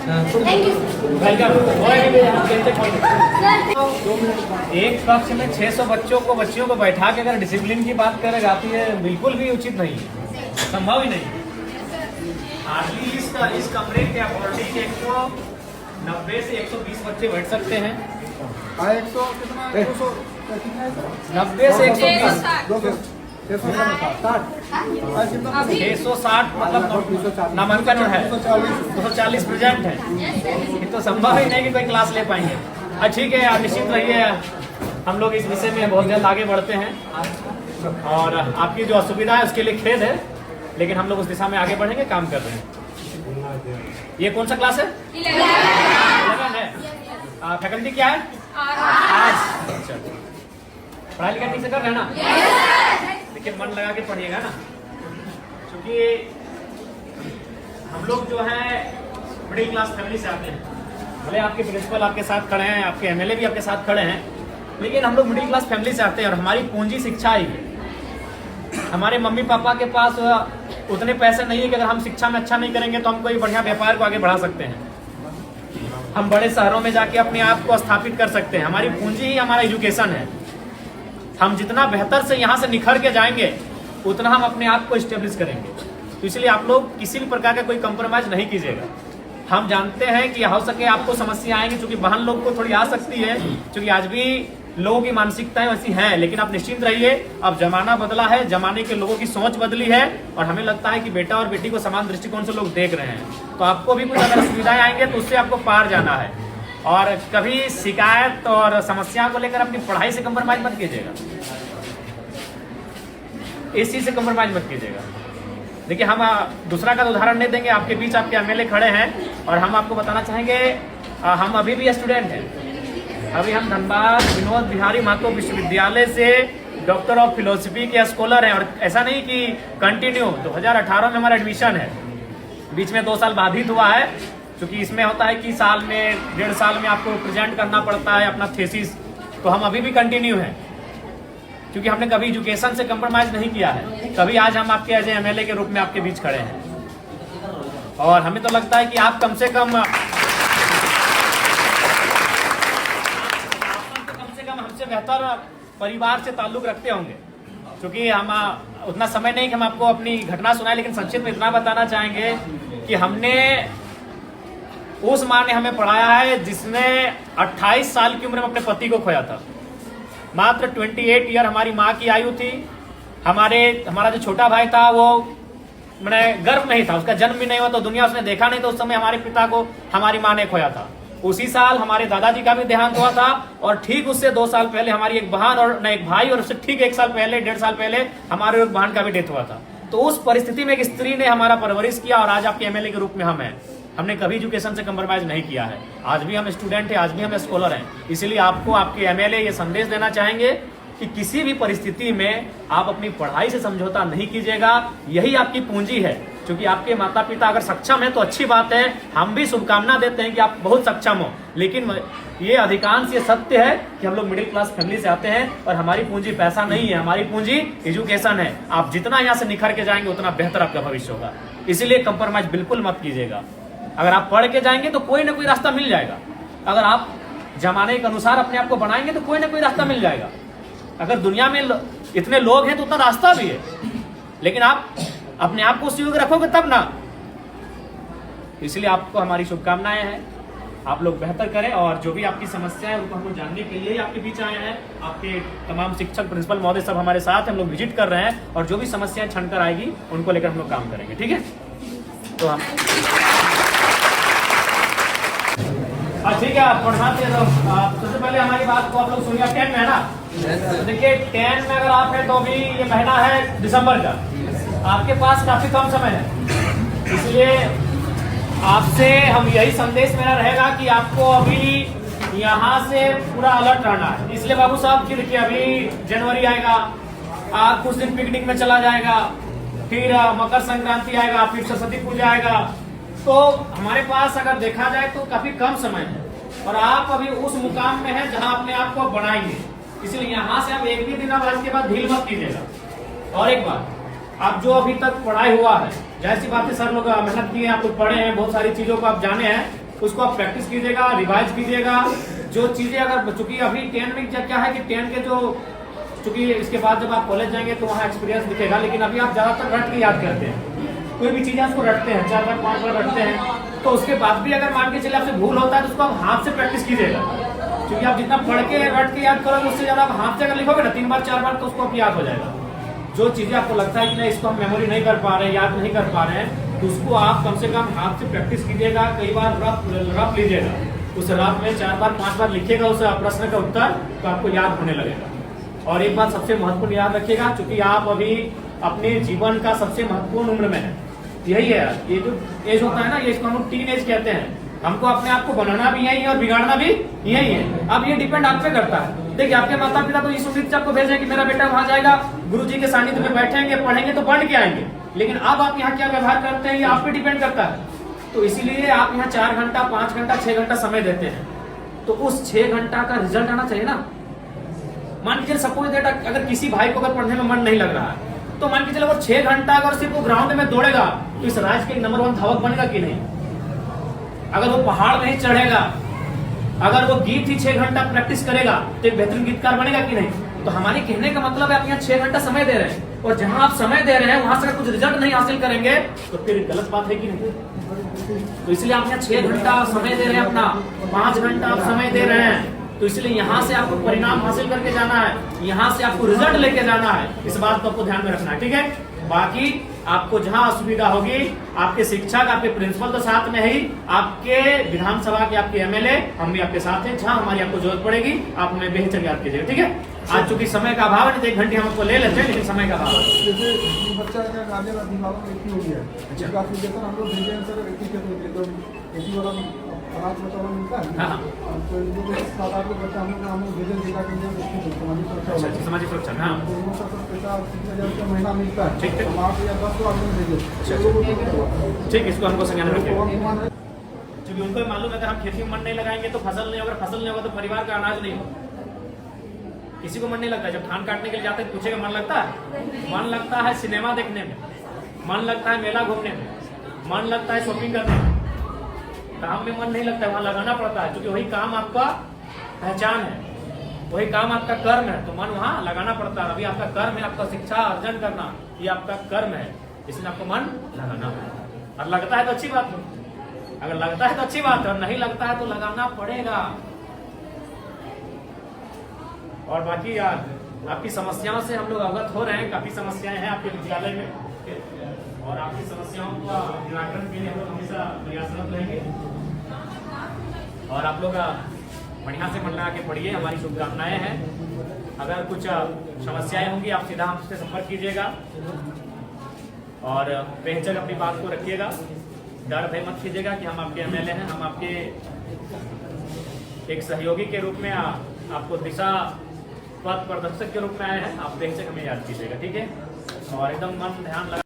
Thank you welcome. एक कक्ष में 600 बच्चियों को बैठा के अगर डिसिप्लिन की बात करेगा तो ये बिल्कुल भी उचित नहीं है, संभव ही नहीं। हार्डली इस कमरे के अकॉर्डिंग 190 से 120 बच्चे बैठ सकते हैं। 90 से 120 660 मतलब नामांकन है, 240 प्रेजेंट है। ये तो संभव ही नहीं कि कोई क्लास ले पाएंगे। ठीक है, आप निश्चित रहिए, हम लोग इस विषय में बहुत जल्द आगे बढ़ते हैं और आपकी जो असुविधा है उसके लिए खेद है, लेकिन हम लोग उस दिशा में आगे बढ़ेंगे, काम कर रहे हैं। ये कौन सा क्लास है? 11 है। फैकल्टी क्या है? आर्ट्स। अच्छा, पढ़ाई लिखाई ठीक से कर रहे हैं ना? देखिए, मन लगा के पढ़िएगा ना, क्योंकि हम लोग जो है मिडिल क्लास फैमिली से आते हैं। भले आपके प्रिंसिपल आपके साथ खड़े हैं, आपके एमएलए भी आपके साथ खड़े हैं, लेकिन हम लोग मिडिल क्लास फैमिली से आते हैं और हमारी पूंजी शिक्षा ही है। हमारे मम्मी पापा के पास उतने पैसे नहीं है कि अगर हम शिक्षा में अच्छा नहीं करेंगे तो हम कोई बढ़िया व्यापार को आगे बढ़ा सकते हैं, हम बड़े शहरों में जाके अपने आप को स्थापित कर सकते हैं। हमारी पूंजी ही हमारा एजुकेशन है। हम जितना बेहतर से यहाँ से निखर के जाएंगे उतना हम अपने आप को स्टेब्लिश करेंगे। तो इसलिए आप लोग किसी भी प्रकार का कोई कंप्रोमाइज नहीं कीजिएगा। हम जानते हैं कि हो सके आपको समस्या आएंगी, क्योंकि बहन लोग को थोड़ी आ सकती है, क्योंकि आज भी लोगों की मानसिकताएं वैसी हैं, लेकिन आप निश्चिंत रहिए, अब जमाना बदला है, जमाने के लोगों की सोच बदली है और हमें लगता है कि बेटा और बेटी को समान दृष्टिकोण से लोग देख रहे हैं। तो आपको भी कुछ अगर सुविधाएं आएंगे तो उससे आपको पार जाना है और कभी शिकायत और समस्या को लेकर अपनी पढ़ाई से कंप्रोमाइज मत कीजिएगा, इस चीज से कंप्रोमाइज मत कीजिएगा। देखिए, हम दूसरा का उदाहरण नहीं देंगे, आपके बीच आपके एमएलए खड़े हैं और हम आपको बताना चाहेंगे, हम अभी भी स्टूडेंट हैं। अभी हम धनबाद विनोद बिहारी महतो विश्वविद्यालय से डॉक्टर ऑफ फिलोसफी के स्कॉलर हैं और ऐसा नहीं कि कंटिन्यू 2018 में हमारा एडमिशन है, बीच में 2 साल बाधित हुआ है, क्योंकि इसमें होता है कि साल में 1.5 साल में आपको प्रेजेंट करना पड़ता है अपना थीसिस। तो हम अभी भी कंटिन्यू हैं, क्योंकि हमने कभी एजुकेशन से कंप्रोमाइज नहीं किया है। कभी आज हम आपके एज एमएलए के रूप में आपके बीच खड़े हैं और हमें तो लगता है कि आप कम से कम हमसे बेहतर परिवार से ताल्लुक रखते होंगे, क्योंकि हम उतना समय नहीं कि हम आपको अपनी घटना सुनाए, लेकिन संक्षिप्त में इतना बताना चाहेंगे कि हमने उस माँ ने हमें पढ़ाया है जिसने 28 साल की उम्र में अपने पति को खोया था। मात्र 28 ईयर हमारी माँ की आयु थी। हमारा जो छोटा भाई था वो मैंने गर्भ नहीं था, उसका जन्म भी नहीं हुआ, तो दुनिया उसने देखा नहीं, तो उस समय हमारे पिता को हमारी माँ ने खोया था। उसी साल हमारे दादाजी का भी देहांत हुआ था और ठीक उससे 2 साल पहले हमारी एक बहन और एक भाई, और उससे ठीक 1 साल पहले 1.5 साल पहले हमारे एक बहन का भी डेथ हुआ था। तो उस परिस्थिति में एक स्त्री ने हमारा परवरिश किया और आज आपके एमएलए के रूप में हम हैं। हमने कभी एजुकेशन से कंप्रोमाइज नहीं किया है। आज भी हम स्टूडेंट हैं, आज भी हम स्कॉलर हैं। इसीलिए आपको आपके एमएलए ये संदेश देना चाहेंगे कि किसी भी परिस्थिति में आप अपनी पढ़ाई से समझौता नहीं कीजिएगा। यही आपकी पूंजी है, क्योंकि आपके माता पिता अगर सक्षम है तो अच्छी बात है, हम भी शुभकामना देते हैं कि आप बहुत सक्षम हो। लेकिन ये अधिकांश ये सत्य है कि हम लोग मिडिल क्लास फैमिली से आते हैं और हमारी पूंजी पैसा नहीं है, हमारी पूंजी एजुकेशन है। आप जितना यहाँ से निखर के जाएंगे उतना बेहतर आपका भविष्य होगा। इसीलिए कंप्रोमाइज बिल्कुल मत कीजिएगा। अगर आप पढ़ के जाएंगे तो कोई ना कोई रास्ता मिल जाएगा। अगर आप जमाने के अनुसार अपने आप को बनाएंगे तो कोई ना कोई रास्ता मिल जाएगा। अगर दुनिया में इतने लोग हैं तो उतना रास्ता भी है, लेकिन आप अपने आप को उस योग्य रखोगे तब ना। इसलिए आपको हमारी शुभकामनाएं हैं, आप लोग बेहतर करें और जो भी आपकी समस्या है उनको हमको जानने के लिए आपके बीच आए हैं। आपके तमाम शिक्षक प्रिंसिपल महोदय सब हमारे साथ, हम लोग विजिट कर रहे हैं और जो भी समस्याएं छनकर आएगी उनको लेकर हम लोग काम करेंगे। ठीक है, तो हम ठीक है, आप पढ़ना चाहिए। तो सबसे पहले हमारी बात को आप लोग सुनिए। 10 में है ना? देखिए, 10 में अगर आप है तो अभी ये महीना है दिसंबर का, आपके पास काफी कम समय है। इसलिए आपसे हम यही संदेश मेरा रहेगा कि आपको अभी यहाँ से पूरा अलर्ट रहना है। इसलिए बाबू साहब की देखिए, अभी जनवरी आएगा, आप कुछ दिन पिकनिक में चला जाएगा, फिर मकर संक्रांति आएगा, फिर सरस्वती पूजा आएगा। तो हमारे पास अगर देखा जाए तो काफी कम समय है और आप अभी उस मुकाम में हैं जहां अपने आप को बढ़ाएंगे। इसलिए यहाँ से आप एक भी दिन अब इसके बाद ढील मत कीजिएगा। और एक बात, आप जो अभी तक पढ़ाई हुआ है, जाहिर सी बात है, सर लोग मेहनत किए हैं, आप लोग पढ़े हैं, बहुत सारी चीजों को आप जाने हैं, उसको आप प्रैक्टिस कीजिएगा, रिवाइज कीजिएगा। जो चीजें अगर चूंकि अभी 10 में क्या है कि 10 के जो चूंकि इसके बाद जब आप कॉलेज जाएंगे तो वहाँ एक्सपीरियंस दिखेगा, लेकिन अभी आप ज्यादातर रट के याद करते हैं। कोई भी चीजें उसको रटते हैं, 4 बार 5 बार रटते हैं, तो उसके बाद भी अगर मान के चले आपसे भूल होता है तो उसको आप हाथ से प्रैक्टिस कीजिएगा। क्योंकि आप जितना पढ़ के रट के याद करोगे उससे ज्यादा आप हाथ से अगर लिखोगे ना 3 बार 4 बार तो उसको आप याद हो जाएगा। जो चीजें आपको लगता है कि नहीं इसको हम मेमोरी नहीं कर पा रहे, याद नहीं कर पा रहे हैं, तो उसको आप कम से कम हाथ से प्रैक्टिस कीजिएगा। कई बार रफ लीजिएगा, उस रफ में 4 बार 5 बार लिखिएगा उस प्रश्न का उत्तर, तो आपको याद होने लगेगा। और एक बात सबसे महत्वपूर्ण याद रखिएगा, क्योंकि आप अभी अपने जीवन का सबसे महत्वपूर्ण उम्र में है, यही है ये जो एज होता है ना, ये इसको हम लोग टीन एज कहते हैं। हमको अपने आप को बनाना भी यही है और बिगाड़ना भी यही है। अब ये डिपेंड आप पे करता है। देखिए आपके माता पिता तो इस उम्मीद से आपको भेजे कि मेरा बेटा वहां जाएगा, गुरुजी के सानिध्य में बैठेंगे, पढ़ेंगे तो पढ़ के आएंगे, लेकिन अब आप यहाँ क्या व्यवहार करते हैं ये आप पे डिपेंड करता है। तो इसीलिए आप यहाँ 4 घंटा 5 घंटा 6 घंटा समय देते हैं, तो उस 6 घंटा का रिजल्ट आना चाहिए ना। मान लीजिए सपोज दैट अगर किसी भाई को अगर पढ़ने में मन नहीं लग रहा है, तो मान के चलो वो 6 घंटा अगर सिर्फ वो ग्राउंड में दौड़ेगा तो इस राज्य के नंबर 1 धावक बनेगा कि नहीं। अगर वो पहाड़ नहीं चढ़ेगा, अगर वो गीत ही 6 घंटा प्रैक्टिस करेगा तो एक बेहतरीन गीतकार बनेगा कि नहीं। तो हमारे कहने का मतलब है आप यहाँ 6 घंटा समय दे रहे हैं, और जहां आप समय दे रहे हैं वहां से अगर कुछ रिजल्ट नहीं हासिल करेंगे तो फिर गलत बात है कि नहीं। तो इसलिए आप यहाँ 6 घंटा समय दे रहे हैं, अपना 5 घंटा आप समय दे रहे हैं, तो इसलिए यहाँ से आपको परिणाम हासिल करके जाना है, यहाँ से आपको रिजल्ट लेके जाना है। इस बात को आपको ध्यान में रखना है, ठीक है। बाकी आपको जहां असुविधा होगी, आपके शिक्षक आपके प्रिंसिपल तो साथ में ही, आपके विधानसभा के आपके एमएलए हम भी आपके साथ हैं। जहां हमारी आपको जरूरत पड़ेगी आप हमें बेहतर याद कीजिएगा, ठीक है। आज चूंकि समय का अभाव है, तो 1 घंटे हम आपको ले लेते हैं, लेकिन समय का अभाव है। जैसे बच्चा का गार्जियन अभिभावक एक ही हो गया, इसका एप्लीकेशन हम लोग भेजे हैं सर, एक ही के तो एक वाला अनाज बचाना मिलता है। हाँ, तो जो 7-8 बच्चा हम लोग भेजे जिला के लिए सामाजिक सुरक्षा, सामाजिक सुरक्षा, हाँ पैसा 30,000 रुपया महीना मिलता है। ठीक है। हम आप या 10 को आप लोग भेजे, ठीक, इसको हमको संज्ञान में रखेंगे। क्योंकि उनको मालूम है अगर हम खेती में मन नहीं लगाएंगे तो फसल नहीं होगा, फसल नहीं होगा तो परिवार का अनाज नहीं होगा। किसी को मन नहीं लगता, जब धान काटने के लिए जाते हैं पूछेगा मन लगता है? मन लगता है सिनेमा देखने में, मन लगता है मेला घूमने में, मन लगता है शॉपिंग करने में। काम में मन नहीं लगता है, वहां लगाना पड़ता है, क्योंकि वही काम आपका पहचान है, वही काम आपका कर्म है, तो मन वहां लगाना पड़ता है। अभी आपका कर्म है आपका शिक्षा अर्जन करना, ये आपका कर्म है, इसमें आपको मन लगाना है। और लगता है तो अच्छी बात है, अगर लगता है तो अच्छी बात है, और नहीं लगता है तो लगाना पड़ेगा। और बाकी यार आपकी समस्याओं से हम लोग अवगत हो रहे हैं, काफी समस्याएं हैं आपके विद्यालय में, और आपकी समस्याओं का निराकरण के लिए हम लोग हमेशा प्रयासरत रहेंगे। और आप लोग बढ़िया से मन लगा के पढ़िए, हमारी शुभकामनाएं हैं। अगर कुछ समस्याएं होंगी आप सीधा हमसे संपर्क कीजिएगा, और बेहिचक अपनी बात को रखिएगा, डर भय मत कीजिएगा कि हम आपके एमएलए हैं, हम आपके एक सहयोगी के रूप में आपको दिशा पथ प्रदर्शक के रूप में आए हैं। आप बेहिचक हमें याद कीजिएगा, ठीक है। और एकदम मन ध्यान लगा